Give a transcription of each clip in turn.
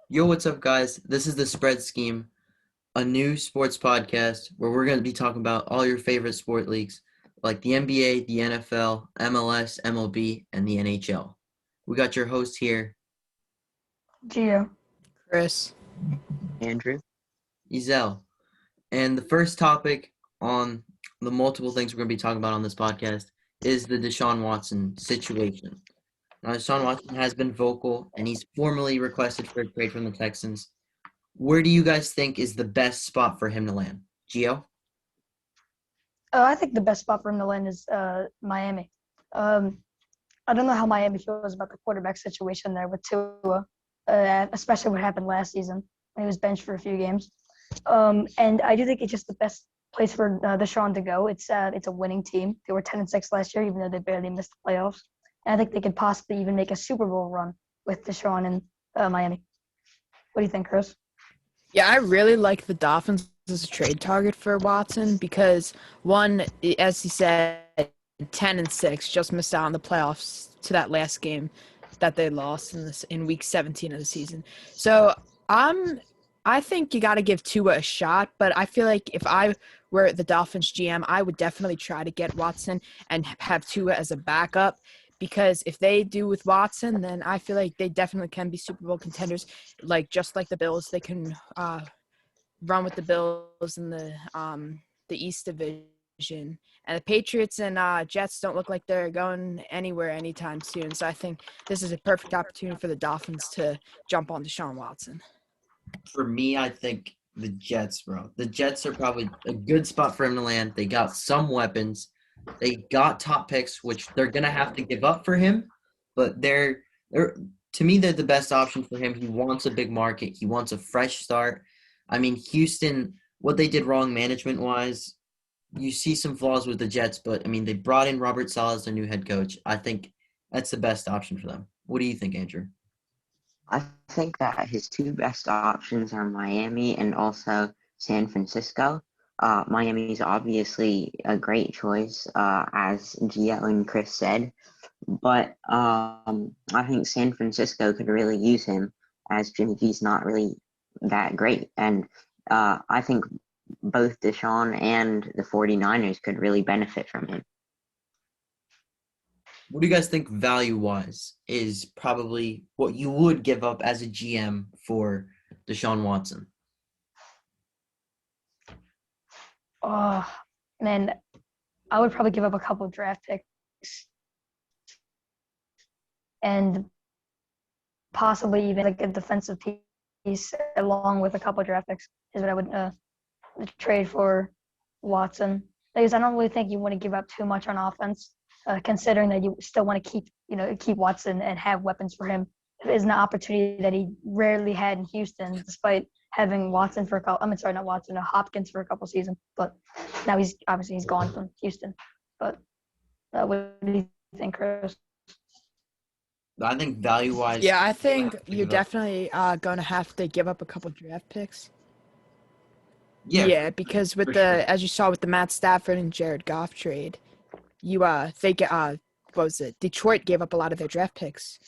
Yo, what's up, guys? This is the Spread Scheme, a new sports podcast where we're going to be talking about all your favorite sport leagues like the NBA, the NFL, MLS, MLB, and the NHL. We got your host here, Gio. Chris. Andrew. Izel. And the first topic on the multiple things we're going to be talking about on this podcast is the Deshaun Watson situation. Now, Deshaun Watson has been vocal, and he's formally requested for a trade from the Texans. Where do you guys think is the best spot for him to land? Gio? I think the best spot for him to land is Miami. I don't know how Miami feels about the quarterback situation there with Tua, especially what happened last season when he was benched for a few games. And I do think it's just the best place for Deshaun to go. It's a winning team. They were 10-6 last year, even though they barely missed the playoffs. And I think they could possibly even make a Super Bowl run with Deshaun in Miami. What do you think, Chris? Yeah, I really like the Dolphins as a trade target for Watson because, one, as he said, 10-6 just missed out on the playoffs to that last game that they lost in week 17 of the season. So I think you got to give Tua a shot, but I feel like if I were the Dolphins GM, I would definitely try to get Watson and have Tua as a backup. Because if they do with Watson, then I feel like they definitely can be Super Bowl contenders. Just like the Bills, they can run with the Bills in the East Division. And the Patriots and Jets don't look like they're going anywhere anytime soon. So I think this is a perfect opportunity for the Dolphins to jump on Deshaun Watson. For me, I think the Jets, bro. The Jets are probably a good spot for him to land. They got some weapons. They got top picks, which they're gonna have to give up for him, but they're to me they're the best option for him. He wants a big market. He wants a fresh start. I mean, Houston, what they did wrong management wise, you see some flaws with the Jets, but I mean they brought in Robert Saleh as their new head coach. I think that's the best option for them. What do you think, Andrew? I think that his two best options are Miami and also San Francisco. Miami is obviously a great choice, as Gio and Chris said, but I think San Francisco could really use him as Jimmy G's not really that great. And I think both Deshaun and the 49ers could really benefit from him. What do you guys think value-wise is probably what you would give up as a GM for Deshaun Watson? Oh, man, I would probably give up a couple of draft picks and possibly even like a defensive piece along with a couple of draft picks is what I would trade for Watson. Because I don't really think you want to give up too much on offense, considering that you still want to keep Watson and have weapons for him. It is an opportunity that he rarely had in Houston, despite having Watson for a couple. Not Watson, Hopkins for a couple seasons. But now he's gone from Houston. But what do you think, Chris? I think value-wise. Yeah, I think you're definitely going to have to give up a couple draft picks. Yeah, because with as you saw with the Matt Stafford and Jared Goff trade, Detroit gave up a lot of their draft picks.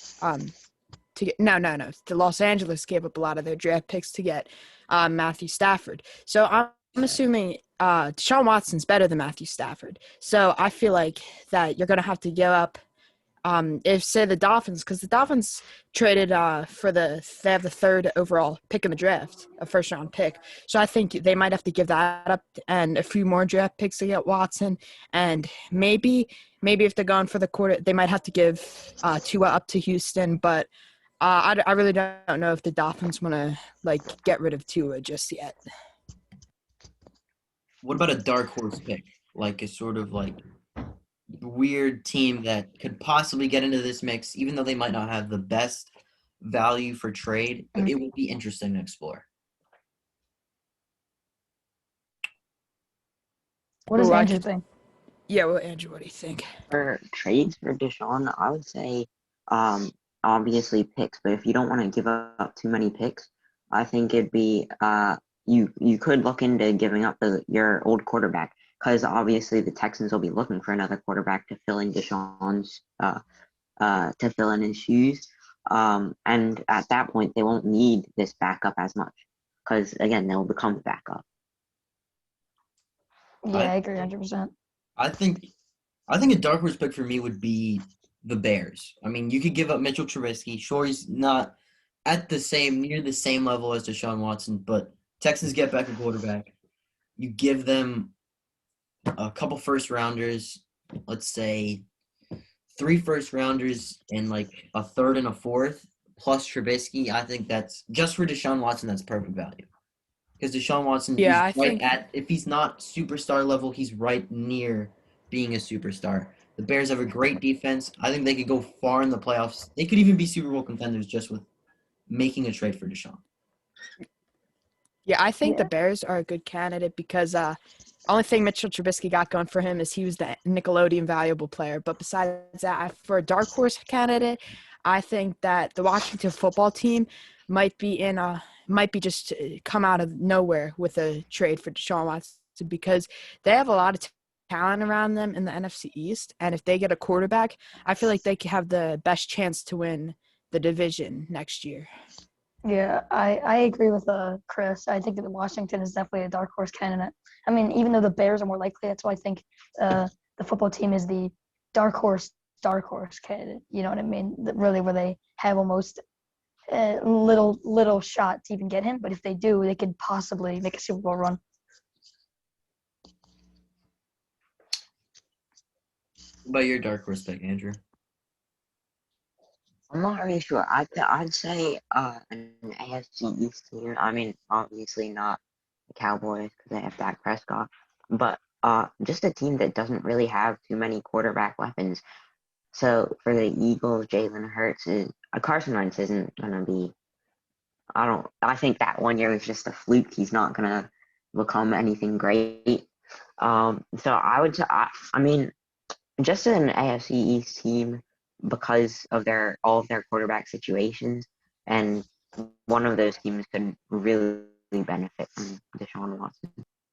The Los Angeles gave up a lot of their draft picks to get Matthew Stafford. So I'm assuming Deshaun Watson's better than Matthew Stafford. So I feel like that you're going to have to give up. If say the Dolphins, because the Dolphins traded they have the third overall pick in the draft, a first round pick. So I think they might have to give that up and a few more draft picks to get Watson. And maybe if they're going for the quarter, they might have to give Tua up to Houston. But I really don't know if the Dolphins want to get rid of Tua just yet. What about a dark horse pick, like a sort of weird team that could possibly get into this mix, even though they might not have the best value for trade, but it would be interesting to explore. What does Andrew think? Yeah, well, Andrew, what do you think? For trades for Deshaun, I would say obviously picks, but if you don't want to give up too many picks, I think it'd be you could look into giving up your old quarterback. Because obviously the Texans will be looking for another quarterback to fill in Deshaun's to fill in his shoes. And at that point, they won't need this backup as much because, again, they'll become the backup. Yeah, I agree 100%. I think a dark horse pick for me would be the Bears. I mean, you could give up Mitchell Trubisky. Sure, he's not at near the same level as Deshaun Watson, but Texans get back a quarterback. You give them a couple first rounders, let's say 3 first rounders and like a third and a fourth plus Trubisky. I think that's just for Deshaun Watson. That's perfect value. Because Deshaun Watson, Yeah, I he's right think if he's not superstar level, he's right near being a superstar. The Bears have a great defense. I think they could go far in the playoffs. They could even be Super Bowl contenders just with making a trade for Deshaun. Yeah, I think Yeah. the Bears are a good candidate because only thing Mitchell Trubisky got going for him is he was the Nickelodeon valuable player. But besides that, for a dark horse candidate, I think that the Washington football team might be just come out of nowhere with a trade for Deshaun Watson because they have a lot of talent around them in the NFC East, and if they get a quarterback, I feel like they could have the best chance to win the division next year. Yeah, I agree with Chris. I think that Washington is definitely a dark horse candidate. I mean, even though the Bears are more likely, that's why I think the football team is the dark horse candidate. You know what I mean? Really, where they have almost little shot to even get him, but if they do, they could possibly make a Super Bowl run. What about your dark horse pick, Andrew? I'm not really sure. I'd say an AFC East team. I mean, obviously not the Cowboys because they have Dak Prescott, but just a team that doesn't really have too many quarterback weapons. So for the Eagles, Jalen Hurts is Carson Wentz isn't gonna be. I think that one year was just a fluke. He's not gonna become anything great. So I would. I mean, just an AFC East team because of all of their quarterback situations, and one of those teams could really benefit from Deshaun Watson.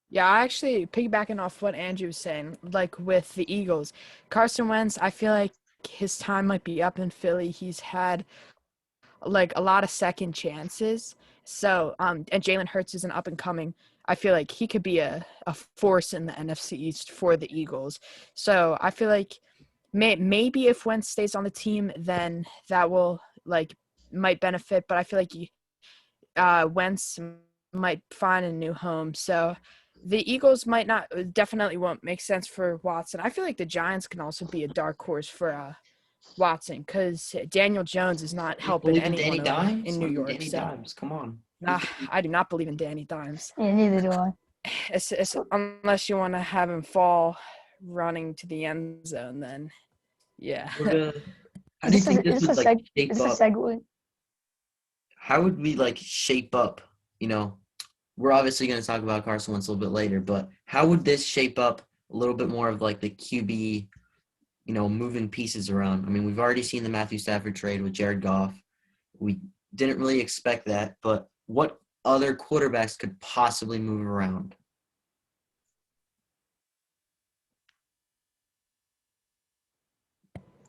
Yeah, I actually piggybacking off what Andrew was saying, like with the Eagles, Carson Wentz, I feel like his time might be up in Philly. He's had like a lot of second chances. So, and Jalen Hurts is an up and coming. I feel like he could be a force in the NFC East for the Eagles. So I feel like maybe if Wentz stays on the team, then that will might benefit. But I feel like Wentz might find a new home. So the Eagles definitely won't make sense for Watson. I feel like the Giants can also be a dark horse for Watson because Daniel Jones is not You helping believe in anyone Danny over Dimes? in New York. Danny So Dimes, come on. nah, I do not believe in Danny Dimes. Yeah, neither do I. It's unless you want to have him fall running to the end zone, then yeah. How do you think this would like shape Is this a up? segue? How would we like shape up? You know, we're obviously going to talk about Carson Wentz a little bit later, but how would this shape up a little bit more of like the QB, moving pieces around? I mean, we've already seen the Matthew Stafford trade with Jared Goff. We didn't really expect that, but what other quarterbacks could possibly move around?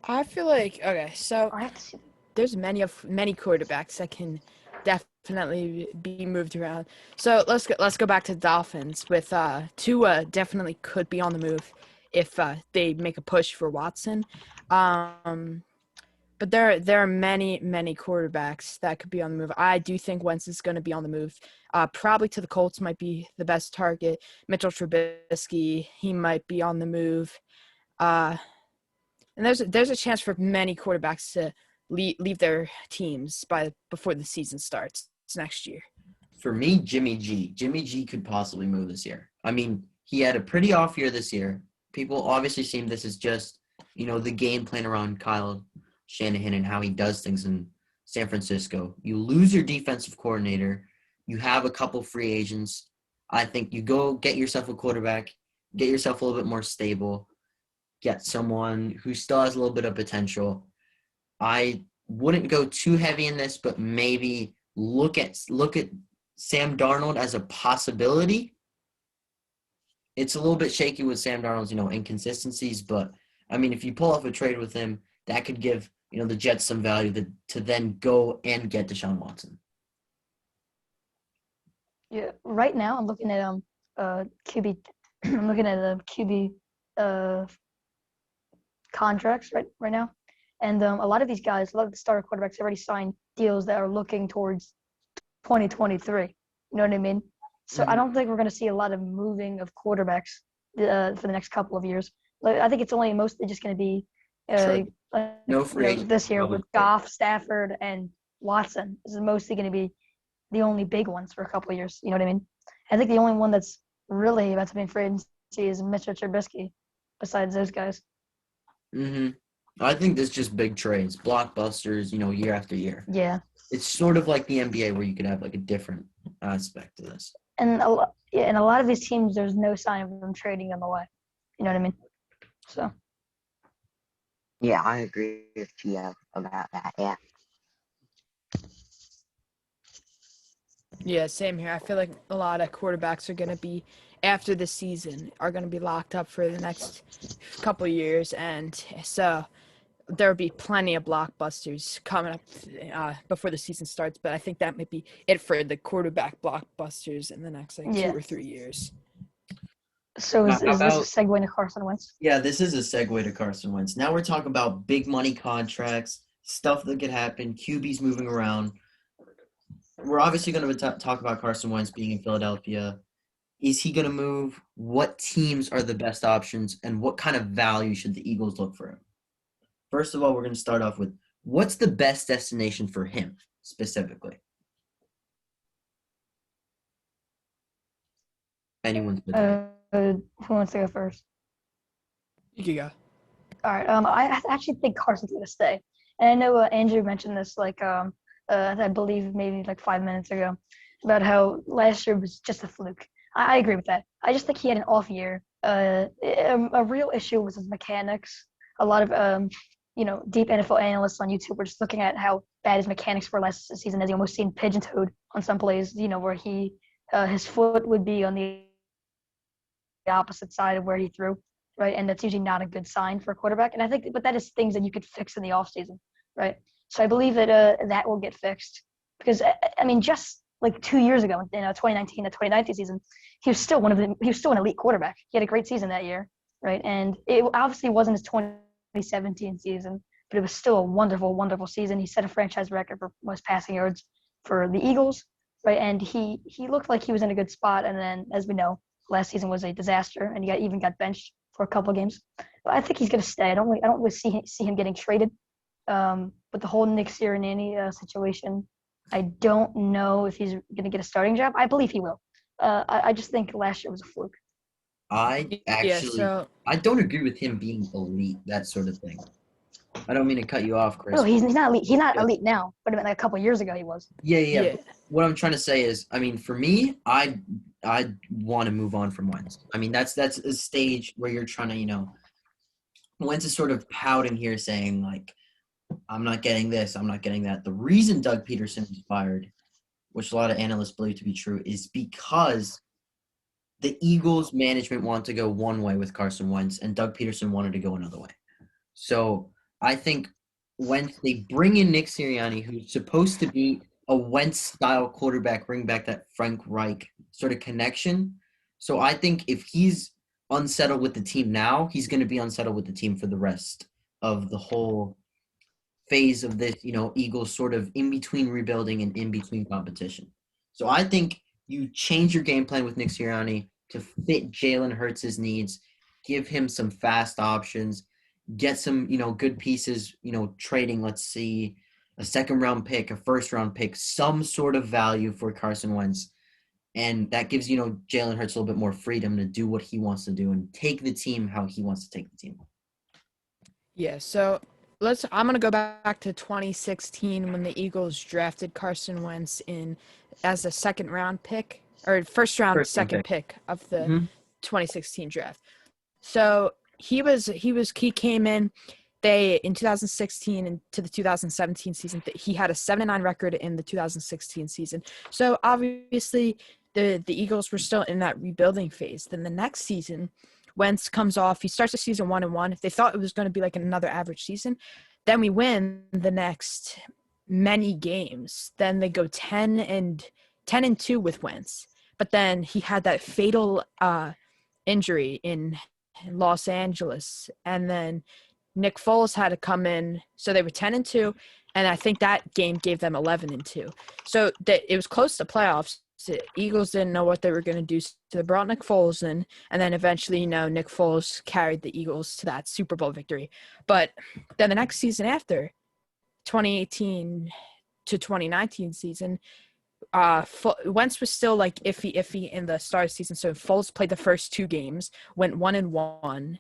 I feel like so I have to see. there's many quarterbacks that can definitely be moved around. So let's go back to the Dolphins with Tua definitely could be on the move if they make a push for Watson. But there are many quarterbacks that could be on the move. I do think Wentz is going to be on the move. Probably to the Colts might be the best target. Mitchell Trubisky, he might be on the move. And there's a chance for many quarterbacks to leave their teams before the season starts next year. For me, Jimmy G. Jimmy G could possibly move this year. I mean, he had a pretty off year this year. People obviously see this as just, the game plan around Kyle Shanahan and how he does things in San Francisco. You lose your defensive coordinator. You have a couple free agents. I think you go get yourself a quarterback, get yourself a little bit more stable, get someone who still has a little bit of potential. I wouldn't go too heavy in this, but maybe look at Sam Darnold as a possibility. It's a little bit shaky with Sam Darnold's, inconsistencies, but I mean, if you pull off a trade with him, that could give the Jets some value to then go and get Deshaun Watson. Yeah, right now I'm looking at QB. I'm looking at the QB contracts right now, and a lot of these guys, a lot of the starter quarterbacks, already signed deals that are looking towards 2023. You know what I mean? So I don't think we're going to see a lot of moving of quarterbacks for the next couple of years. Like, I think it's only mostly just going to be No free agents this year probably. with Goff, Stafford, and Watson. This is mostly going to be the only big ones for a couple of years. You know what I mean? I think the only one that's really about to be in free agency is Mr. Trubisky, besides those guys. I think there's just big trades, blockbusters, year after year. Yeah. It's sort of like the NBA where you could have like a different aspect to this. And a lot of these teams, there's no sign of them trading them away. You know what I mean? So. Yeah, I agree with Gio about that. Yeah. Yeah, same here. I feel like a lot of quarterbacks are going to be, after the season, are going to be locked up for the next couple of years. And so there will be plenty of blockbusters coming up before the season starts. But I think that might be it for the quarterback blockbusters in the next 2 or 3 years. So is this a segue to Carson Wentz? Yeah, this is a segue to Carson Wentz. Now we're talking about big money contracts, stuff that could happen, QBs moving around. We're obviously going to talk about Carson Wentz being in Philadelphia. Is he going to move? What teams are the best options? And what kind of value should the Eagles look for him? First of all, we're going to start off with what's the best destination for him specifically? Anyone's who wants to go first? You can go. All right. I actually think Carson's going to stay. And I know Andrew mentioned this I believe maybe like 5 minutes ago, about how last year was just a fluke. I agree with that. I just think he had an off year. A real issue was his mechanics. A lot of deep NFL analysts on YouTube were just looking at how bad his mechanics were last season, as he almost seemed pigeon-toed on some plays. Where his foot would be on the opposite side of where he threw, right? And that's usually not a good sign for a quarterback. And I think, but that is things that you could fix in the offseason, right? So I believe that that will get fixed, because I mean, just like 2 years ago, in 2019, the 2019 season, he was still an elite quarterback. He had a great season that year, right? And it obviously wasn't his 2017 season, but it was still a wonderful, wonderful season. He set a franchise record for most passing yards for the Eagles, right? And he looked like he was in a good spot. And then, as we know, last season was a disaster, and he even got benched for a couple of games. But I think he's going to stay. I don't really see him getting traded. With the whole Nick Sirianni situation, I don't know if he's going to get a starting job. I believe he will. I just think last year was a fluke. I don't agree with him being elite, that sort of thing. I don't mean to cut you off, Chris. No, he's not elite. He's not elite now, but I mean, like a couple of years ago he was. Yeah. What I'm trying to say is, I mean, for me, I want to move on from Wentz. I mean, that's a stage where you're trying to, Wentz is sort of pouting here saying, like, I'm not getting this, I'm not getting that. The reason Doug Peterson was fired, which a lot of analysts believe to be true, is because the Eagles management wanted to go one way with Carson Wentz, and Doug Peterson wanted to go another way. So I think when they bring in Nick Sirianni, who's supposed to be a Wentz-style quarterback, bring back that Frank Reich sort of connection. So I think if he's unsettled with the team now, he's going to be unsettled with the team for the rest of the whole phase of this, Eagles sort of in between rebuilding and in between competition. So I think you change your game plan with Nick Sirianni to fit Jalen Hurts' needs, give him some fast options, get some, good pieces, trading, let's see, a second-round pick, a first-round pick, some sort of value for Carson Wentz. And that gives, Jalen Hurts a little bit more freedom to do what he wants to do and take the team how he wants to take the team. Yeah, so I'm going to go back to 2016 when the Eagles drafted Carson Wentz as a second-round pick, or first-round second pick of the 2016 draft. So he came in. In 2016 and to the 2017 season, he had a 7-9 record in the 2016 season. So obviously the Eagles were still in that rebuilding phase. Then the next season, Wentz comes off. He starts the season 1-1. They thought it was going to be like another average season. then we win the next many games. Then they go 10-2 with Wentz. But then he had that fatal injury in Los Angeles, and then Nick Foles had to come in. So they were 10-2, and I think that game gave them 11-2. So it was close to playoffs. The Eagles didn't know what they were going to do, so they brought Nick Foles in, and then eventually, Nick Foles carried the Eagles to that Super Bowl victory. But then the next season after, 2018 to 2019 season, Wentz was still like iffy in the start of the season. So Foles played the first 2 games, went 1-1,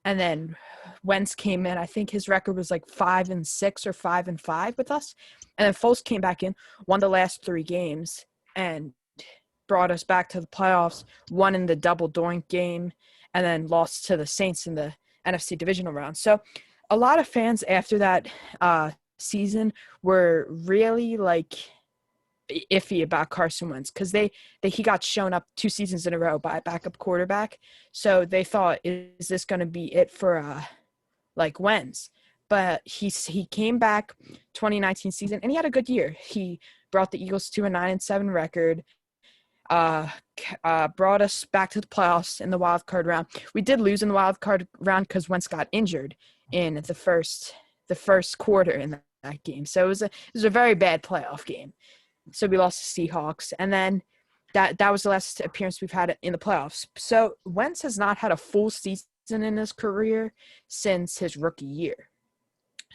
and then Wentz came in. I think his record was like 5-6 or 5-5 with us, and then Foles came back in, won the last 3 games, and brought us back to the playoffs. Won in the double doink game, and then lost to the Saints in the NFC divisional round. So a lot of fans after that season were really like iffy about Carson Wentz because he got shown up 2 seasons in a row by a backup quarterback. So they thought, is this going to be it for like Wentz? But he came back 2019 season and he had a good year. He brought the Eagles to a 9-7 record. Brought us back to the playoffs in the wild card round. We did lose in the wild card round because Wentz got injured in the first quarter in that game. So it was a very bad playoff game. So we lost to Seahawks, and then that was the last appearance we've had in the playoffs. So Wentz has not had a full season in his career since his rookie year.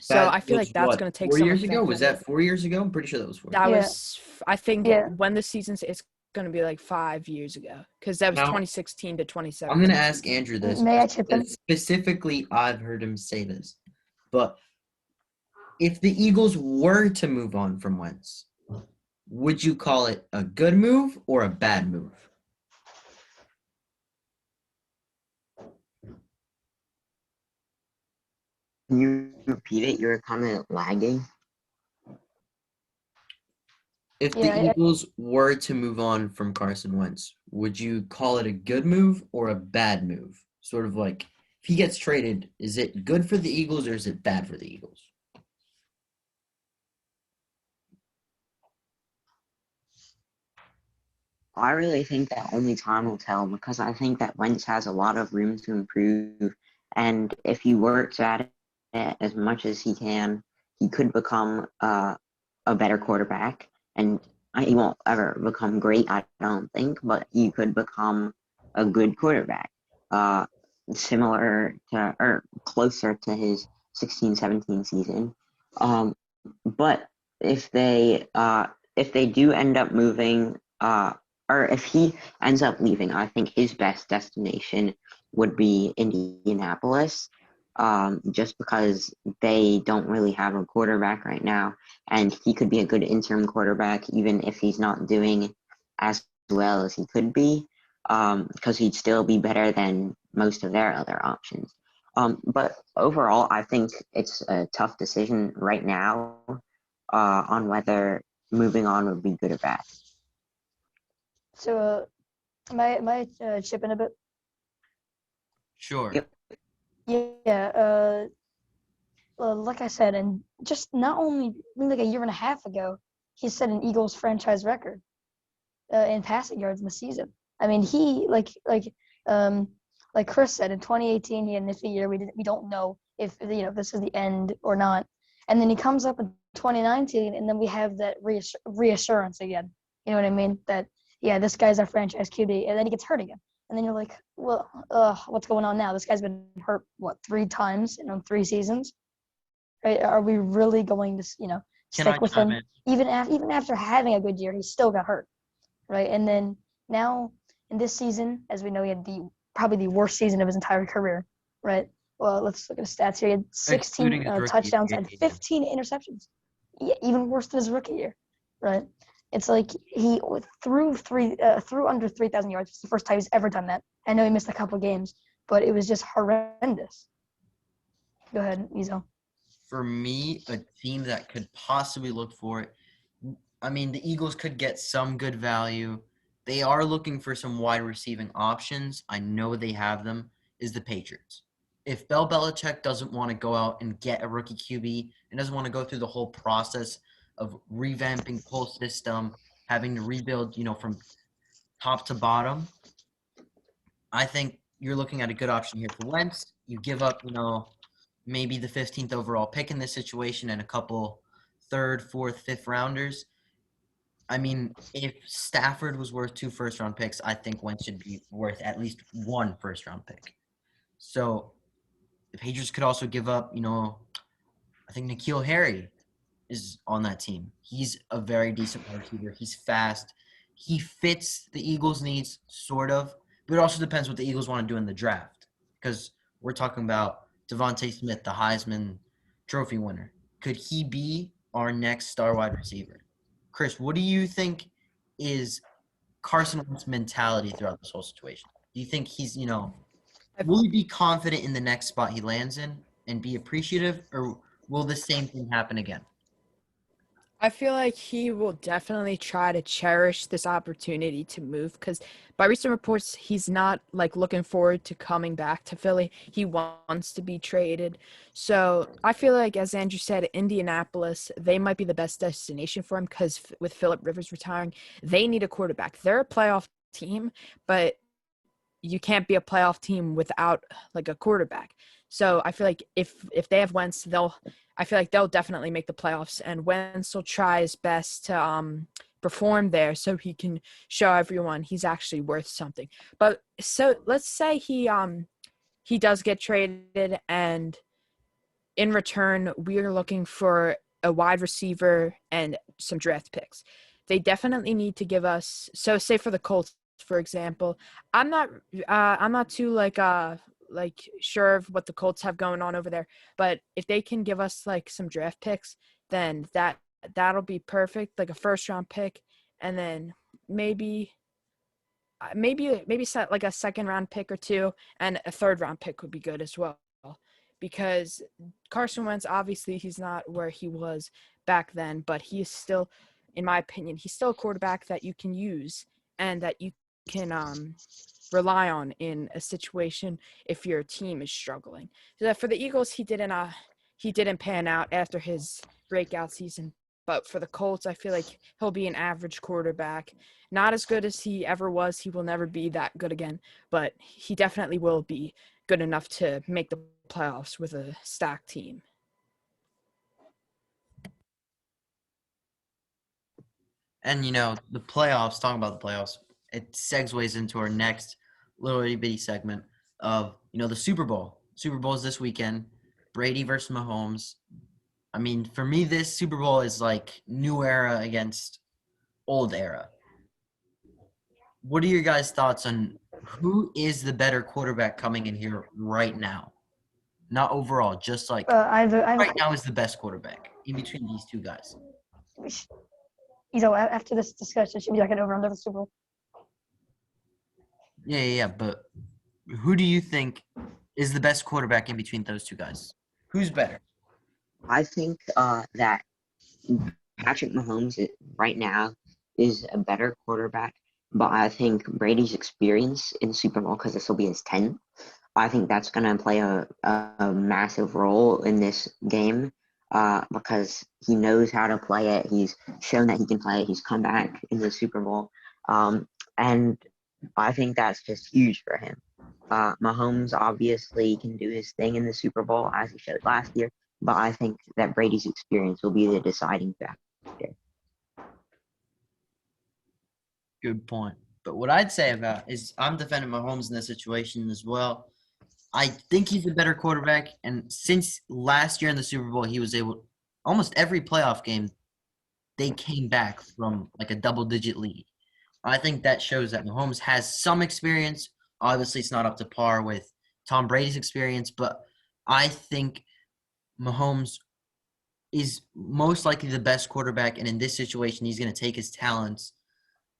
So That I feel was like that's what, going to take 4 some years ago? effect Was on it. that 4 years ago? I'm pretty sure that was 4 That Yeah. was, I think, Yeah. when the season's it's going to be like 5 years ago because that was Now, 2016 to 2017. I'm going to ask Andrew this. May I chip in? Specifically, I've heard him say this. But if the Eagles were to move on from Wentz, would you call it a good move or a bad move? Can you repeat it? You were kind of lagging. If the Yeah, Eagles were to move on from Carson Wentz, would you call it a good move or a bad move? Sort of like, if he gets traded, is it good for the Eagles or is it bad for the Eagles? I really think that only time will tell because I think that Wentz has a lot of room to improve. And if he works at it as much as he can, he could become a better quarterback. And he won't ever become great, I don't think, but he could become a good quarterback, similar to or closer to his 16-17 season. But if they do end up moving, or if he ends up leaving, I think his best destination would be Indianapolis, just because they don't really have a quarterback right now, and he could be a good interim quarterback even if he's not doing as well as he could be, because he'd still be better than most of their other options. But overall, I think it's a tough decision right now on whether moving on would be good or bad. So, may I chip in a bit? Sure. Yep. Yeah. Like I said, and just not only like a year and a half ago, he set an Eagles franchise record in passing yards in the season. I mean, he like Chris said, in 2018 he had an iffy year. We don't know if this is the end or not. And then he comes up in 2019, and then we have that reassurance again. You know what I mean? That yeah, this guy's our franchise QB, and then he gets hurt again. And then you're like, well, what's going on now? This guy's been hurt, 3 times in 3 seasons? Right? Are we really going to, stick with him? Even after having a good year, he still got hurt, right? And then now in this season, as we know, he had probably the worst season of his entire career, right? Well, let's look at his stats here. He had 16 touchdowns and 15 interceptions. Yeah, even worse than his rookie year, right? It's like he threw under 3,000 yards. It's the first time he's ever done that. I know he missed a couple games, but it was just horrendous. Go ahead, Izel. For me, a team that could possibly look for it, I mean, the Eagles could get some good value. They are looking for some wide receiving options. I know they have them, is the Patriots. if Bill Belichick doesn't want to go out and get a rookie QB and doesn't want to go through the whole process of revamping the whole system, having to rebuild, from top to bottom, I think you're looking at a good option here for Wentz. You give up, maybe the 15th overall pick in this situation and a couple third, fourth, fifth rounders. I mean, if Stafford was worth 2 first-round picks, I think Wentz should be worth at least 1 first-round pick. So the Patriots could also give up, I think N'Keal Harry is on that team. He's a very decent wide receiver. He's fast. He fits the Eagles' needs, sort of. But it also depends what the Eagles want to do in the draft. Because we're talking about Devontae Smith, the Heisman Trophy winner. Could he be our next star wide receiver? Chris, what do you think is Carson Wentz's mentality throughout this whole situation? Do you think he's, will he be confident in the next spot he lands in and be appreciative, or will the same thing happen again? I feel like he will definitely try to cherish this opportunity to move because by recent reports, he's not looking forward to coming back to Philly. He wants to be traded. So I feel like, as Andrew said, Indianapolis, they might be the best destination for him because with Phillip Rivers retiring, they need a quarterback. They're a playoff team, but you can't be a playoff team without a quarterback. So I feel like if they have Wentz, I feel like they'll definitely make the playoffs, and Wentz will try his best to perform there so he can show everyone he's actually worth something. But so let's say he does get traded, and in return we're looking for a wide receiver and some draft picks. They definitely need to give us. So say for the Colts, for example, I'm not too sure of what the Colts have going on over there, but if they can give us some draft picks, then that'll be perfect, a first round pick, and then maybe set a second round pick or two, and a third round pick would be good as well, because Carson Wentz, obviously he's not where he was back then, but he's still, in my opinion, he's still a quarterback that you can use and that you can rely on in a situation if your team is struggling. So that for the Eagles, he didn't pan out after his breakout season. But for the Colts, I feel like he'll be an average quarterback. Not as good as he ever was. He will never be that good again. But he definitely will be good enough to make the playoffs with a stacked team. And, the playoffs, talking about the playoffs, it segues into our next little bitty segment of, the Super Bowl. Super Bowl is this weekend. Brady versus Mahomes. I mean, for me, this Super Bowl is new era against old era. What are your guys' thoughts on who is the better quarterback coming in here right now? Not overall, just right now is the best quarterback in between these two guys. Izel, after this discussion, should be an over under the Super Bowl. Yeah. But who do you think is the best quarterback in between those two guys? Who's better? I think that Patrick Mahomes right now is a better quarterback, but I think Brady's experience in the Super Bowl, because this will be his 10th, I think that's going to play a massive role in this game because he knows how to play it. He's shown that he can play it. He's come back in the Super Bowl. And I think that's just huge for him. Mahomes obviously can do his thing in the Super Bowl, as he showed last year, but I think that Brady's experience will be the deciding factor. Good point. But what I'd say about is I'm defending Mahomes in this situation as well. I think he's a better quarterback, and since last year in the Super Bowl, he was able almost every playoff game they came back from a double-digit lead. I think that shows that Mahomes has some experience. Obviously, it's not up to par with Tom Brady's experience, but I think Mahomes is most likely the best quarterback, and in this situation, he's going to take his talents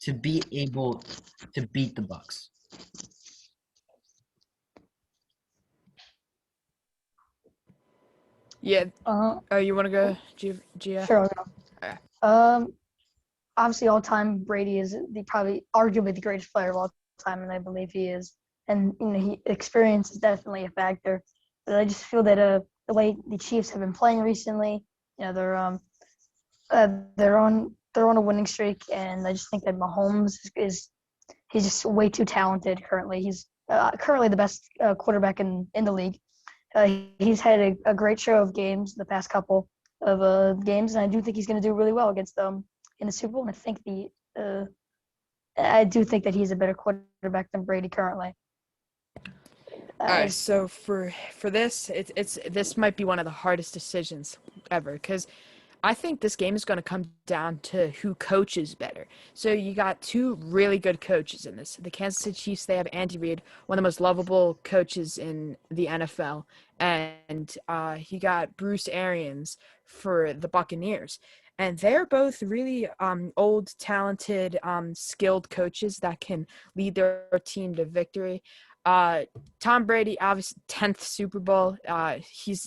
to be able to beat the Bucs. Yeah. You want to go, Gia? Sure, I'll go. Okay. Obviously, all time Brady is arguably the greatest player of all time, and I believe he is. And experience is definitely a factor. I just feel that the way the Chiefs have been playing recently, they're on a winning streak, and I just think that Mahomes is he's just way too talented currently. He's currently the best quarterback in the league. He's had a great show of games the past couple of games, and I do think he's going to do really well against them in the Super Bowl. And I do think that he's a better quarterback than Brady currently. All right, so for this, this might be one of the hardest decisions ever, because I think this game is going to come down to who coaches better. So you got two really good coaches in this. The Kansas City Chiefs, they have Andy Reid, one of the most lovable coaches in the NFL, and you got Bruce Arians for the Buccaneers. And they're both really old, talented, skilled coaches that can lead their team to victory. Tom Brady, obviously 10th Super Bowl. He's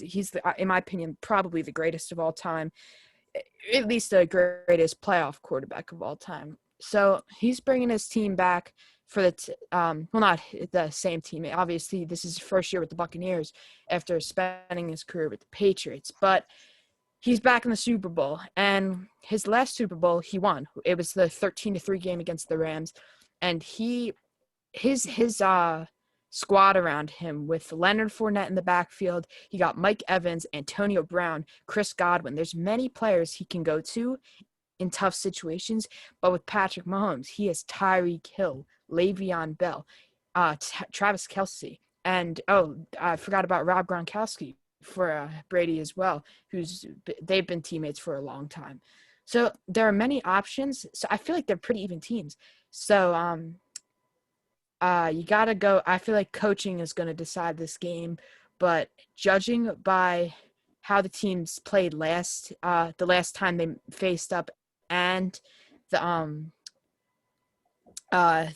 in my opinion, probably the greatest of all time, at least the greatest playoff quarterback of all time. So he's bringing his team back for not the same team. Obviously, this is his first year with the Buccaneers after spending his career with the Patriots, but he's back in the Super Bowl, and his last Super Bowl he won. It was the 13-3 game against the Rams, and his squad around him with Leonard Fournette in the backfield. He got Mike Evans, Antonio Brown, Chris Godwin. There's many players he can go to in tough situations, but with Patrick Mahomes, he has Tyreek Hill, Le'Veon Bell, Travis Kelce, and I forgot about Rob Gronkowski for Brady as well, they've been teammates for a long time. So there are many options. So I feel like they're pretty even teams. So you gotta go. I feel like coaching is going to decide this game, but judging by how the teams played the last time they faced up, and the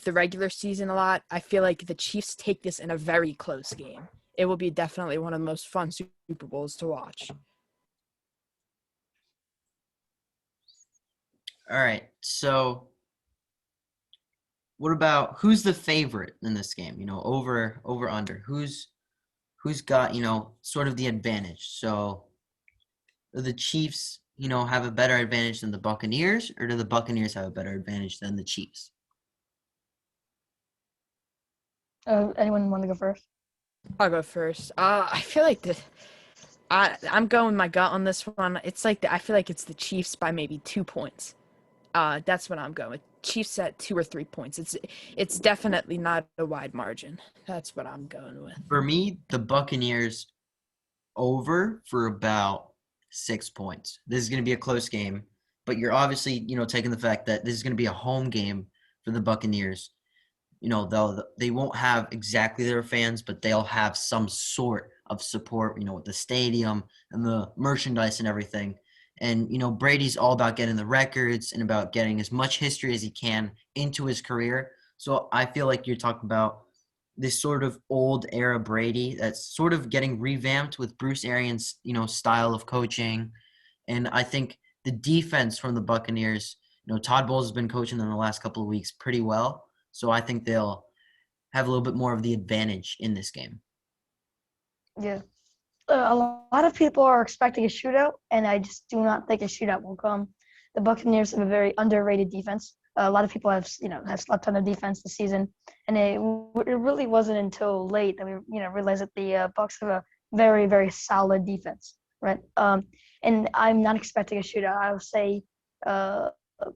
regular season a lot, I feel like the Chiefs take this in a very close game. It will be definitely one of the most fun Super Bowls to watch. All right, so what about who's the favorite in this game? Over under. Who's got sort of the advantage? So do the Chiefs have a better advantage than the Buccaneers, or do the Buccaneers have a better advantage than the Chiefs? Anyone want to go first? I'll go first. I feel like I'm going my gut on this one. It's like I feel like it's the Chiefs by maybe 2 points. That's what I'm going with. Chiefs at 2 or 3 points. It's definitely not a wide margin. That's what I'm going with. For me, the Buccaneers over for about 6 points. This is going to be a close game, but you're obviously, taking the fact that this is going to be a home game for the Buccaneers. They won't have exactly their fans, but they'll have some sort of support, with the stadium and the merchandise and everything. And, Brady's all about getting the records and about getting as much history as he can into his career. So I feel like you're talking about this sort of old era Brady that's sort of getting revamped with Bruce Arians, style of coaching. And I think the defense from the Buccaneers, Todd Bowles has been coaching them the last couple of weeks pretty well. So I think they'll have a little bit more of the advantage in this game. Yeah. A lot of people are expecting a shootout, and I just do not think a shootout will come. The Buccaneers have a very underrated defense. A lot of people have slept on their defense this season, and it really wasn't until late that we realized that the Bucs have a very, very solid defense, right? And I'm not expecting a shootout. I would say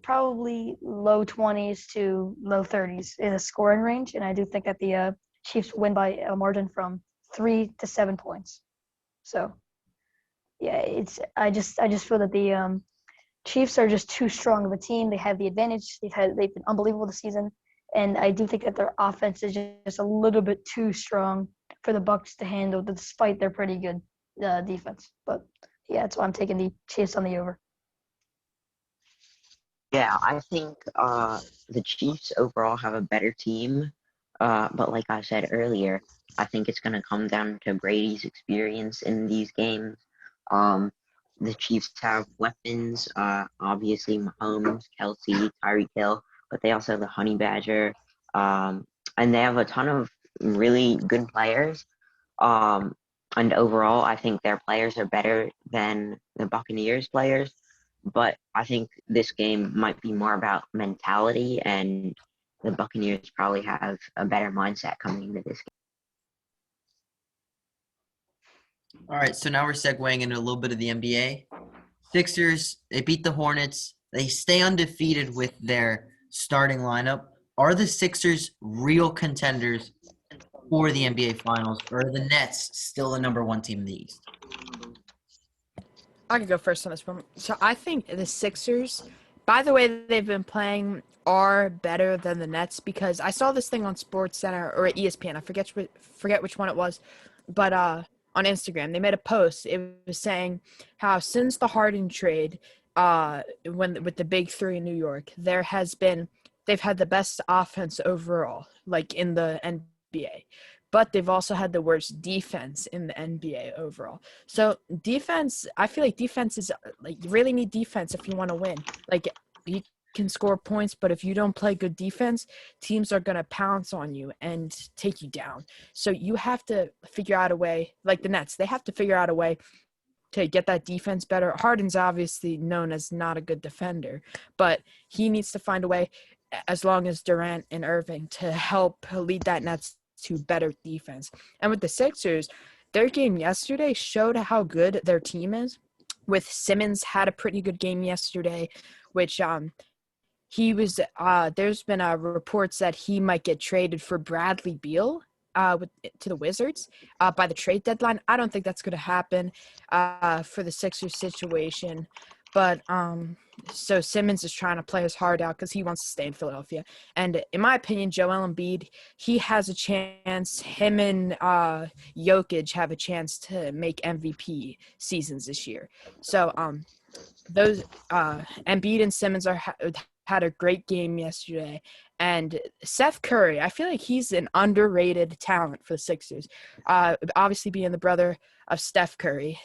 probably low 20s to low 30s is a scoring range, and I do think that the Chiefs win by a margin from 3 to 7 points. So, yeah, I just feel that the Chiefs are just too strong of a team. They have the advantage. They've been unbelievable this season, and I do think that their offense is just a little bit too strong for the Bucs to handle, despite their pretty good defense. But yeah, that's why I'm taking the Chiefs on the over. Yeah, I think the Chiefs overall have a better team, but like I said earlier, I think it's going to come down to Brady's experience in these games. The Chiefs have weapons, obviously Mahomes, Kelce, Tyreek Hill, but they also have the Honey Badger, and they have a ton of really good players. And overall, I think their players are better than the Buccaneers players. But I think this game might be more about mentality, and the Buccaneers probably have a better mindset coming into this game. All right, so now we're segueing into a little bit of the NBA. Sixers, they beat the Hornets. They stay undefeated with their starting lineup. Are the Sixers real contenders for the NBA Finals, or are the Nets still the number one team in the East? I could go first on this one. So I think the Sixers, by the way they've been playing, are better than the Nets because I saw this thing on SportsCenter or ESPN. I forget which one it was, but on Instagram they made a post. It was saying how since the Harden trade, with the big three in New York, they've had the best offense overall, like in the NBA. But they've also had the worst defense in the NBA overall. So defense, I feel like defense is like you really need defense if you want to win. Like you can score points, but if you don't play good defense, teams are going to pounce on you and take you down. So you have to figure out a way, like the Nets, they have to figure out a way to get that defense better. Harden's obviously known as not a good defender, but he needs to find a way, as long as Durant and Irving, to help lead that Nets to better defense. And with the Sixers, their game yesterday showed how good their team is. With Simmons had a pretty good game yesterday, which he was there's been reports that he might get traded for Bradley Beal to the Wizards by the trade deadline. I don't think that's going to happen for the Sixers situation. But so Simmons is trying to play his heart out because he wants to stay in Philadelphia. And in my opinion, Joel Embiid, he has a chance. Him and Jokic have a chance to make MVP seasons this year. So those Embiid and Simmons had a great game yesterday. And Seth Curry, I feel like he's an underrated talent for the Sixers. Obviously being the brother of Steph Curry,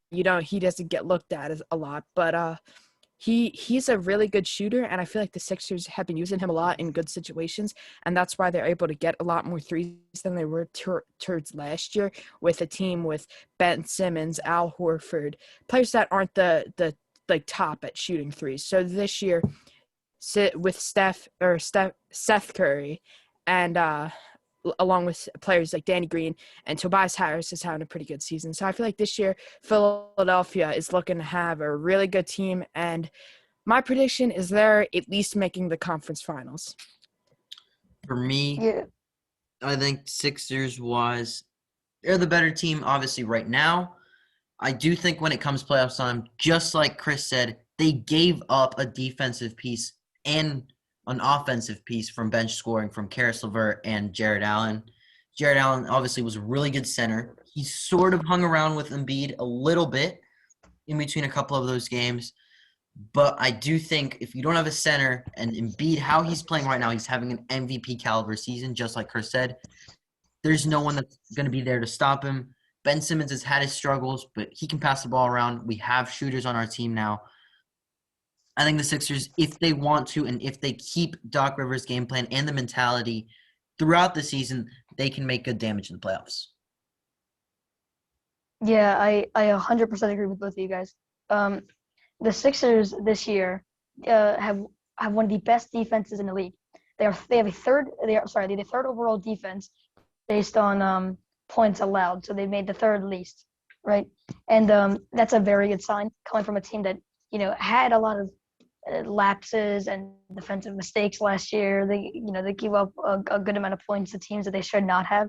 he doesn't get looked at as a lot, but he's a really good shooter, and I feel like the Sixers have been using him a lot in good situations, and that's why they're able to get a lot more threes than they were towards last year with a team with Ben Simmons, Al Horford, players that aren't the like top at shooting threes. So this year, with Seth Curry, and along with players like Danny Green and Tobias Harris is having a pretty good season. So I feel like this year Philadelphia is looking to have a really good team, and my prediction is they're at least making the conference finals. For me, Yeah. I think Sixers they're the better team obviously right now. I do think when it comes playoffs time, just like Chris said, they gave up a defensive piece and an offensive piece from bench scoring from Karis LeVert and Jared Allen. Jared Allen obviously was a really good center. He sort of hung around with Embiid a little bit in between a couple of those games. But I do think if you don't have a center and Embiid, how he's playing right now, he's having an MVP caliber season, just like Chris said. There's no one that's going to be there to stop him. Ben Simmons has had his struggles, but he can pass the ball around. We have shooters on our team now. I think the Sixers, if they want to, and if they keep Doc Rivers' game plan and the mentality throughout the season, they can make good damage in the playoffs. Yeah, I 100% agree with both of you guys. The Sixers this year have one of the best defenses in the league. They have the third overall defense based on points allowed. So they made the third least, right? And that's a very good sign coming from a team that had a lot of lapses and defensive mistakes last year. They gave up a good amount of points to teams that they should not have,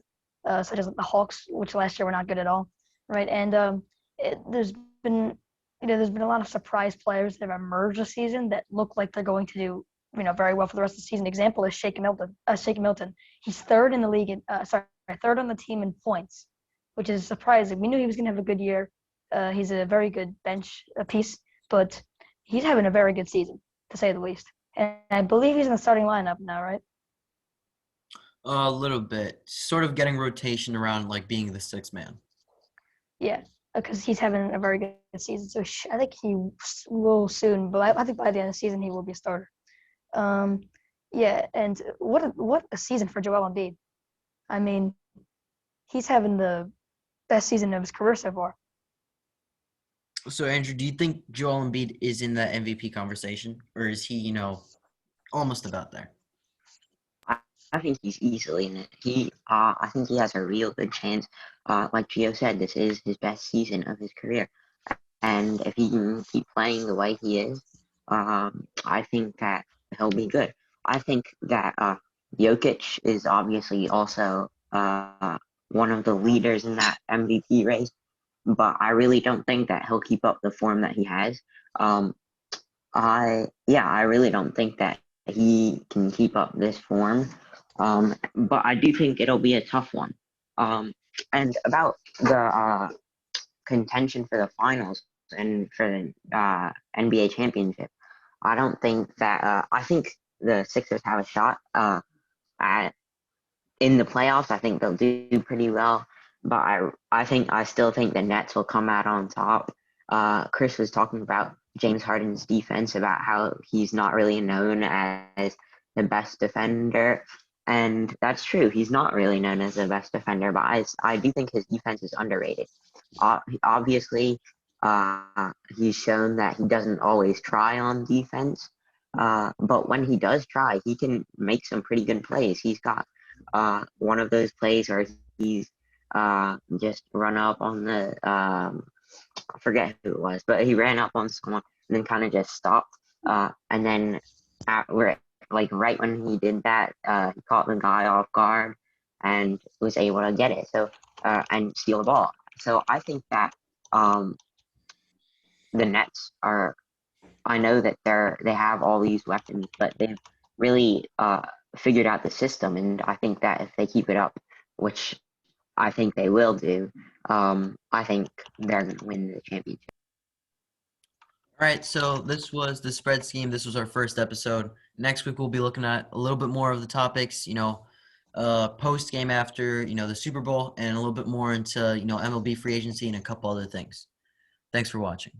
such as the Hawks, which last year were not good at all, right? And there's been a lot of surprise players that have emerged this season that look like they're going to do very well for the rest of the season. Example is Shake Milton. He's third in the league, third on the team in points, which is surprising. We knew he was going to have a good year. He's a very good bench piece, but he's having a very good season, to say the least. And I believe he's in the starting lineup now, right? A little bit. Sort of getting rotation around, like being the sixth man. Yeah, because he's having a very good season. So I think he will soon, but I think by the end of the season he will be a starter. Yeah, and what a season for Joel Embiid. I mean, he's having the best season of his career so far. So, Andrew, do you think Joel Embiid is in the MVP conversation, or is he, almost about there? I think he's easily in it. I think he has a real good chance. Like Gio said, this is his best season of his career, and if he can keep playing the way he is, I think that he'll be good. I think that Jokic is obviously also one of the leaders in that MVP race, but I really don't think that he'll keep up the form that he has. I really don't think that he can keep up this form. But I do think it'll be a tough one. And about the contention for the finals and for the NBA championship, I don't think that. I think the Sixers have a shot at in the playoffs. I think they'll do pretty well, but I still think the Nets will come out on top. Chris was talking about James Harden's defense, about how he's not really known as the best defender, and that's true. He's not really known as the best defender, but I do think his defense is underrated. Obviously, he's shown that he doesn't always try on defense, but when he does try, he can make some pretty good plays. He's got one of those plays where he's just run up on the I forget who it was, but he ran up on someone and then kind of just stopped. And then right when he did that, he caught the guy off guard and was able to get it. So and steal the ball. So I think that the Nets are. I know that they have all these weapons, but they've really figured out the system, and I think that if they keep it up, which I think they will do, I think they're going to win the championship. All right, so this was the spread scheme. This was our first episode. Next week, we'll be looking at a little bit more of the topics, post game after, the Super Bowl, and a little bit more into, MLB free agency and a couple other things. Thanks for watching.